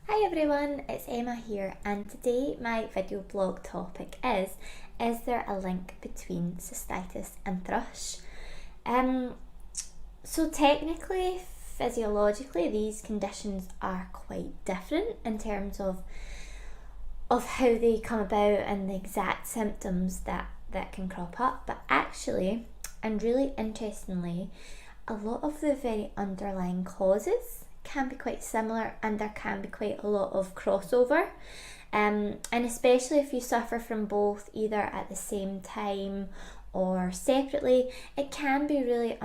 Hi everyone, it's Emma here, and today my video blog topic is there a link between cystitis and thrush? So technically, physiologically, these conditions are quite different in terms of how they come about and the exact symptoms that can crop up, but actually, and really interestingly, a lot of the very underlying causes can be quite similar, and there can be quite a lot of crossover, and especially if you suffer from both either at the same time or separately, it can be really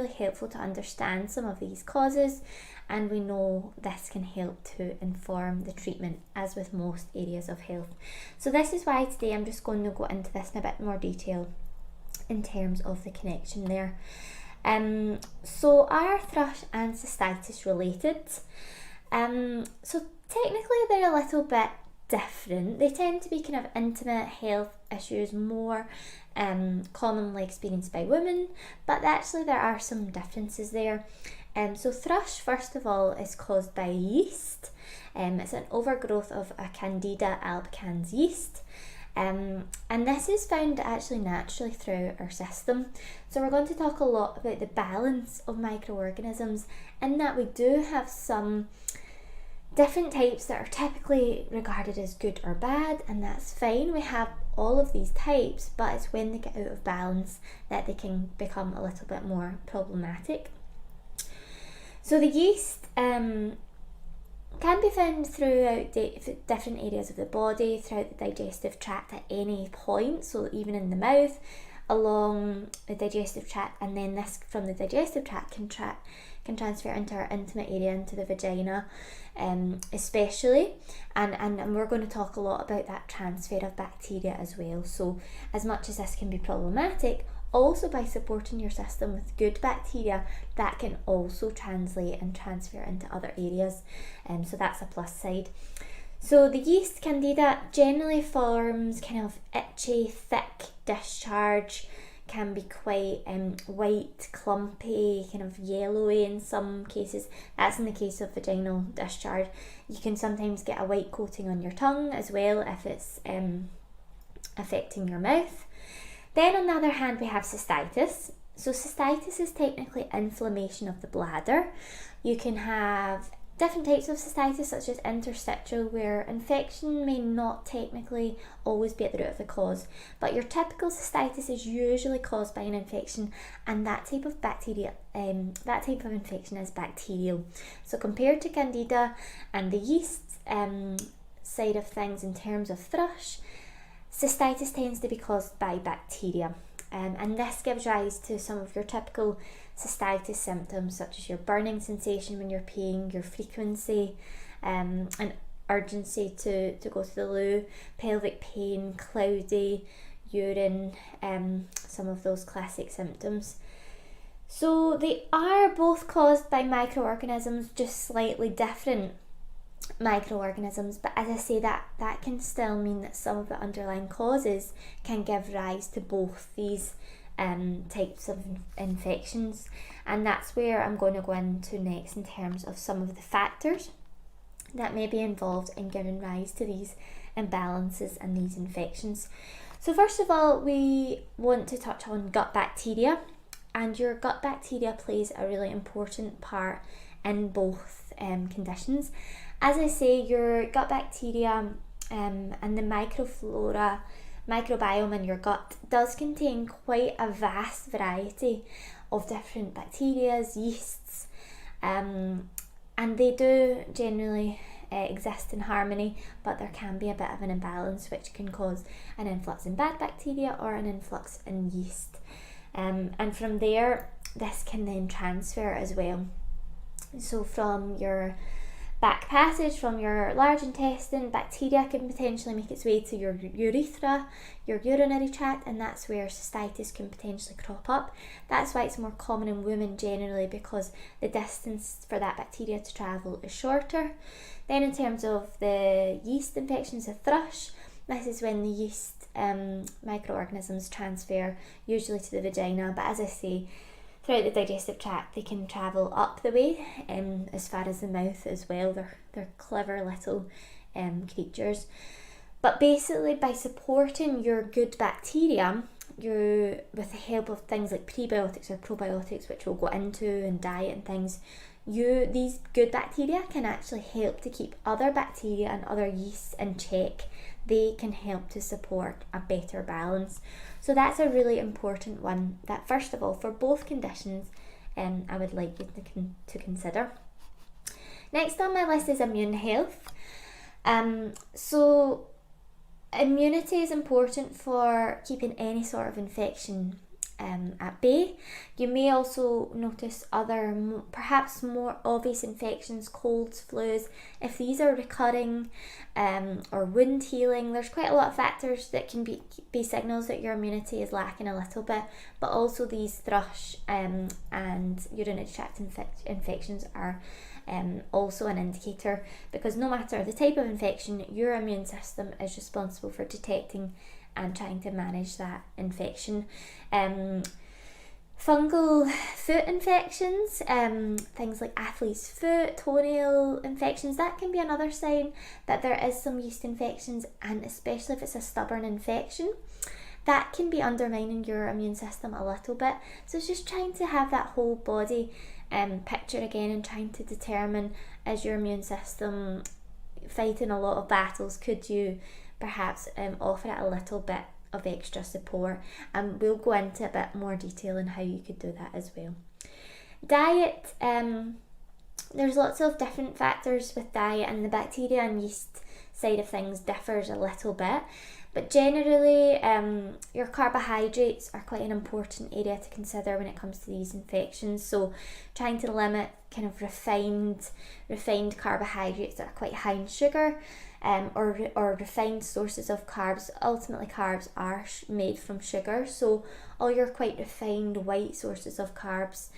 helpful to understand some of these causes, and we know this can help to inform the treatment, as with most areas of health. So this is why today I'm just going to go into this in a bit more detail in terms of the connection there. So are thrush and cystitis related? So technically they're a little bit different. They tend to be kind of intimate health issues, more commonly experienced by women, but actually there are some differences there. So thrush, first of all, is caused by yeast. It's an overgrowth of a Candida albicans yeast. And this is found actually naturally throughout our system. So we're going to talk a lot about the balance of microorganisms, in that we do have some different types that are typically regarded as good or bad, and that's fine. We have all of these types, but it's when they get out of balance that they can become a little bit more problematic. So the yeast can be found throughout different areas of the body, throughout the digestive tract at any point, so even in the mouth, along the digestive tract, and then this from the digestive tract can transfer into our intimate area, into the vagina, especially, and we're going to talk a lot about that transfer of bacteria as well. So as much as this can be problematic, also by supporting your system with good bacteria, that can also translate and transfer into other areas, so that's a plus side. So the yeast candida generally forms kind of itchy, thick discharge, can be quite white, clumpy, kind of yellowy in some cases. That's in the case of vaginal discharge. You can sometimes get a white coating on your tongue as well if it's affecting your mouth. Then on the other hand, we have cystitis. So cystitis is technically inflammation of the bladder. You can have different types of cystitis, such as interstitial, where infection may not technically always be at the root of the cause, but your typical cystitis is usually caused by an infection, and that type of infection is bacterial. So compared to candida and the yeast side of things in terms of thrush, cystitis tends to be caused by bacteria, and this gives rise to some of your typical cystitis symptoms, such as your burning sensation when you're peeing, your frequency, and urgency to go to the loo, pelvic pain, cloudy urine, some of those classic symptoms. So they are both caused by microorganisms, just slightly different microorganisms, but as I say, that can still mean that some of the underlying causes can give rise to both these types of infections, and that's where I'm going to go into next in terms of some of the factors that may be involved in giving rise to these imbalances and these infections. So first of all, we want to touch on gut bacteria, and your gut bacteria plays a really important part in both conditions. As I say, your gut bacteria and the microbiome in your gut does contain quite a vast variety of different bacteria, yeasts, and they do generally exist in harmony, but there can be a bit of an imbalance, which can cause an influx in bad bacteria or an influx in yeast, and from there this can then transfer as well. So from your back passage, from your large intestine, bacteria can potentially make its way to your urethra, your urinary tract, and that's where cystitis can potentially crop up. That's why it's more common in women generally, because the distance for that bacteria to travel is shorter. Then in terms of the yeast infections, the thrush, this is when the yeast microorganisms transfer usually to the vagina, but as I say, throughout the digestive tract. They can travel up the way as far as the mouth as well. They're clever little creatures. But basically, by supporting your good bacteria, with the help of things like prebiotics or probiotics, which we'll go into, and diet and things, these good bacteria can actually help to keep other bacteria and other yeasts in check. They can help to support a better balance. So that's a really important one that, first of all, for both conditions, I would like you to consider. Next on my list is immune health. So immunity is important for keeping any sort of infection at bay. You may also notice other perhaps more obvious infections, colds, flus. If these are recurring or wound healing, there's quite a lot of factors that can be signals that your immunity is lacking a little bit, but also these thrush and urinary tract infections are also an indicator, because no matter the type of infection, your immune system is responsible for detecting and trying to manage that infection. Fungal foot infections, things like athlete's foot, toenail infections, that can be another sign that there is some yeast infections, and especially if it's a stubborn infection, that can be undermining your immune system a little bit. So it's just trying to have that whole body picture again, and trying to determine, is your immune system fighting a lot of battles? Could you perhaps offer it a little bit of extra support? And we'll go into a bit more detail on how you could do that as well. Diet, there's lots of different factors with diet, and the bacteria and yeast side of things differs a little bit. But generally, your carbohydrates are quite an important area to consider when it comes to these infections. So trying to limit kind of refined carbohydrates that are quite high in sugar, or refined sources of carbs. Ultimately, carbs are made from sugar, so all your quite refined white sources of carbs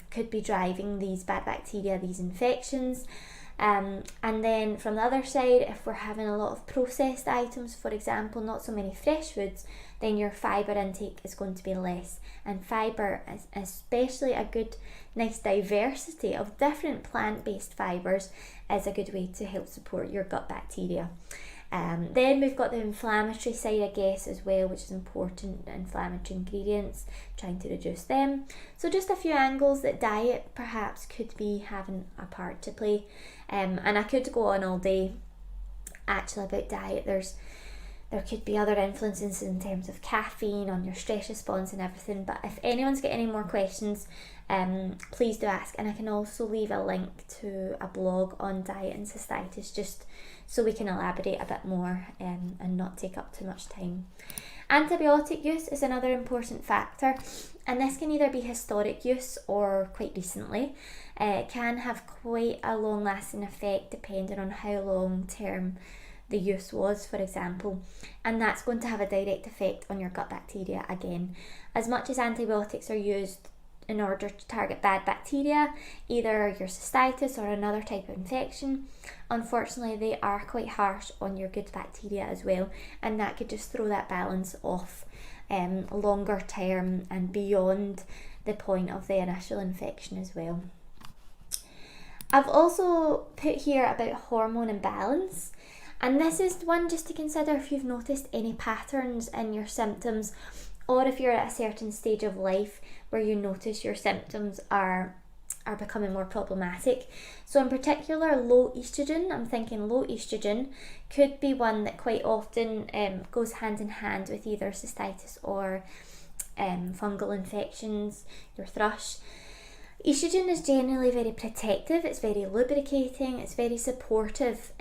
could be driving these bad bacteria, these infections. And then from the other side, if we're having a lot of processed items, for example, not so many fresh foods, then your fibre intake is going to be less. And fibre, especially a good, nice diversity of different plant-based fibres, is a good way to help support your gut bacteria. Then we've got the inflammatory side, I guess, as well, which is important. Inflammatory ingredients, trying to reduce them. So just a few angles that diet perhaps could be having a part to play. And I could go on all day actually about diet. There could be other influences in terms of caffeine on your stress response and everything, but if anyone's got any more questions, please do ask. And I can also leave a link to a blog on diet and cystitis, just so we can elaborate a bit more and not take up too much time. Antibiotic use is another important factor, and this can either be historic use or quite recently. It can have quite a long lasting effect depending on how long term the use was, for example, and that's going to have a direct effect on your gut bacteria again. As much as antibiotics are used in order to target bad bacteria, either your cystitis or another type of infection, unfortunately they are quite harsh on your good bacteria as well, and that could just throw that balance off longer term and beyond the point of the initial infection as well. I've also put here about hormone imbalance. And this is one just to consider if you've noticed any patterns in your symptoms, or if you're at a certain stage of life where you notice your symptoms are becoming more problematic. So in particular, low estrogen, I'm thinking low estrogen could be one that quite often goes hand in hand with either cystitis or fungal infections, your thrush. Estrogen is generally very protective, it's very lubricating, it's very supportive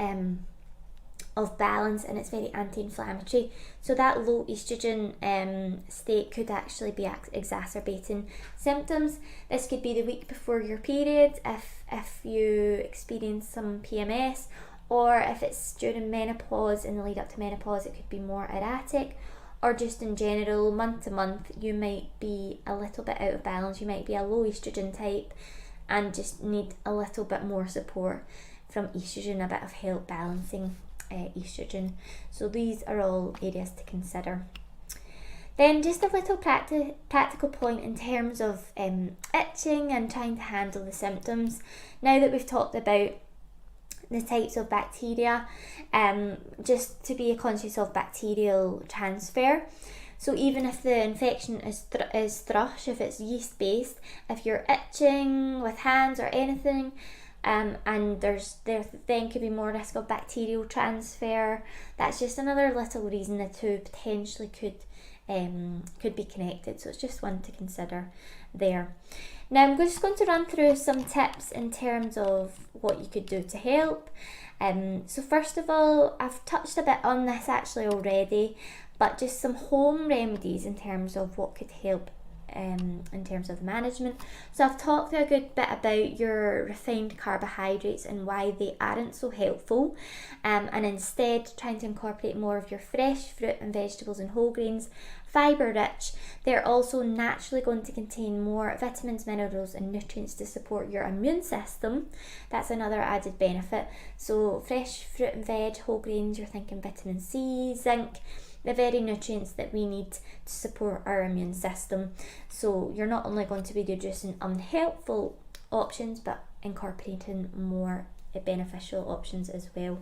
of balance, and it's very anti-inflammatory. So that low estrogen state could actually be exacerbating symptoms. This could be the week before your period if you experience some PMS, or if it's during menopause, in the lead up to menopause it could be more erratic, or just in general month to month you might be a little bit out of balance. You might be a low estrogen type and just need a little bit more support from estrogen, a bit of help balancing estrogen. So these are all areas to consider. Then just a little practical point in terms of itching and trying to handle the symptoms. Now that we've talked about the types of bacteria, just to be conscious of bacterial transfer. So even if the infection is thrush, if it's yeast based, if you're itching with hands or anything, and there then could be more risk of bacterial transfer, that's just another little reason the two potentially could be connected. So it's just one to consider there. Now I'm just going to run through some tips in terms of what you could do to help. So first of all, I've touched a bit on this actually already, but just some home remedies in terms of what could help in terms of the management. So I've talked a good bit about your refined carbohydrates and why they aren't so helpful, and instead trying to incorporate more of your fresh fruit and vegetables and whole grains, fibre rich. They're also naturally going to contain more vitamins, minerals and nutrients to support your immune system. That's another added benefit. So fresh fruit and veg, whole grains, you're thinking vitamin C, zinc, the very nutrients that we need to support our immune system. So you're not only going to be reducing unhelpful options, but incorporating more beneficial options as well.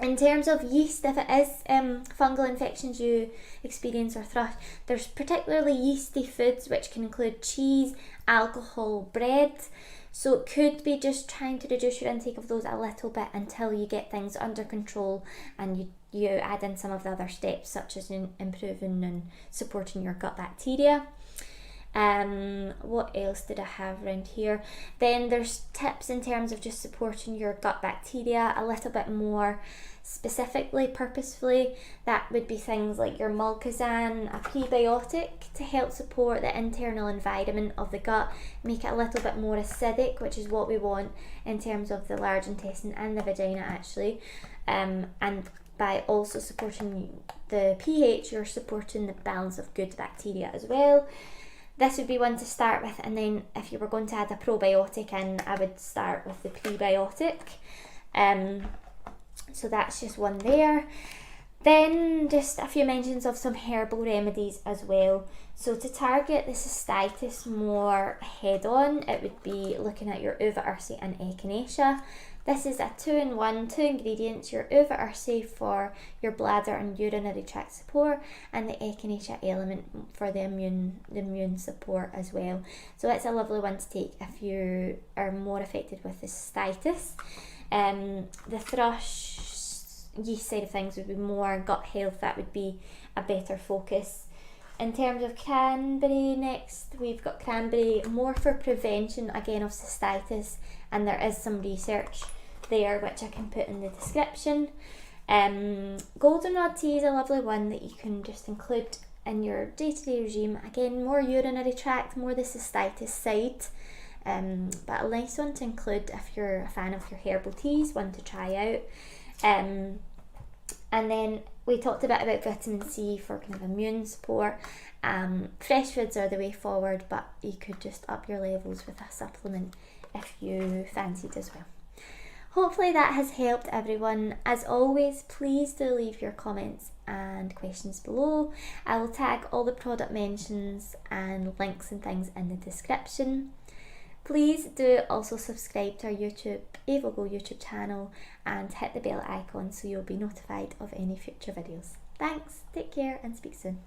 In terms of yeast, if it is fungal infections you experience or thrush, there's particularly yeasty foods which can include cheese, alcohol, bread. So it could be just trying to reduce your intake of those a little bit until you get things under control and you add in some of the other steps, such as improving and supporting your gut bacteria. What else did I have around here? Then there's tips in terms of just supporting your gut bacteria a little bit more specifically, purposefully. That would be things like your Mulkazan, a prebiotic to help support the internal environment of the gut, make it a little bit more acidic, which is what we want in terms of the large intestine and the vagina actually. And by also supporting the pH, you're supporting the balance of good bacteria as well. This would be one to start with, and then if you were going to add a probiotic in, I would start with the prebiotic. So that's just one there. Then just a few mentions of some herbal remedies as well. So to target the cystitis more head on, it would be looking at your uva ursi and echinacea. This is a 2-in-1, 2 ingredients, your uva ursi for your bladder and urinary tract support, and the echinacea element for the immune support as well. So it's a lovely one to take if you are more affected with the cystitis. The thrush yeast side of things would be more gut health. That would be a better focus. In terms of cranberry, next we've got cranberry more for prevention again of cystitis, and there is some research there which I can put in the description. Goldenrod tea is a lovely one that you can just include in your day-to-day regime. Again, more urinary tract, more the cystitis side, but a nice one to include if you're a fan of your herbal teas, one to try out. And then we talked a bit about vitamin C for kind of immune support. Fresh foods are the way forward, but you could just up your levels with a supplement if you fancied as well. Hopefully that has helped everyone. As always, please do leave your comments and questions below. I will tag all the product mentions and links and things in the description. Please do also subscribe to our AvoGo YouTube channel and hit the bell icon so you'll be notified of any future videos. Thanks, take care and speak soon.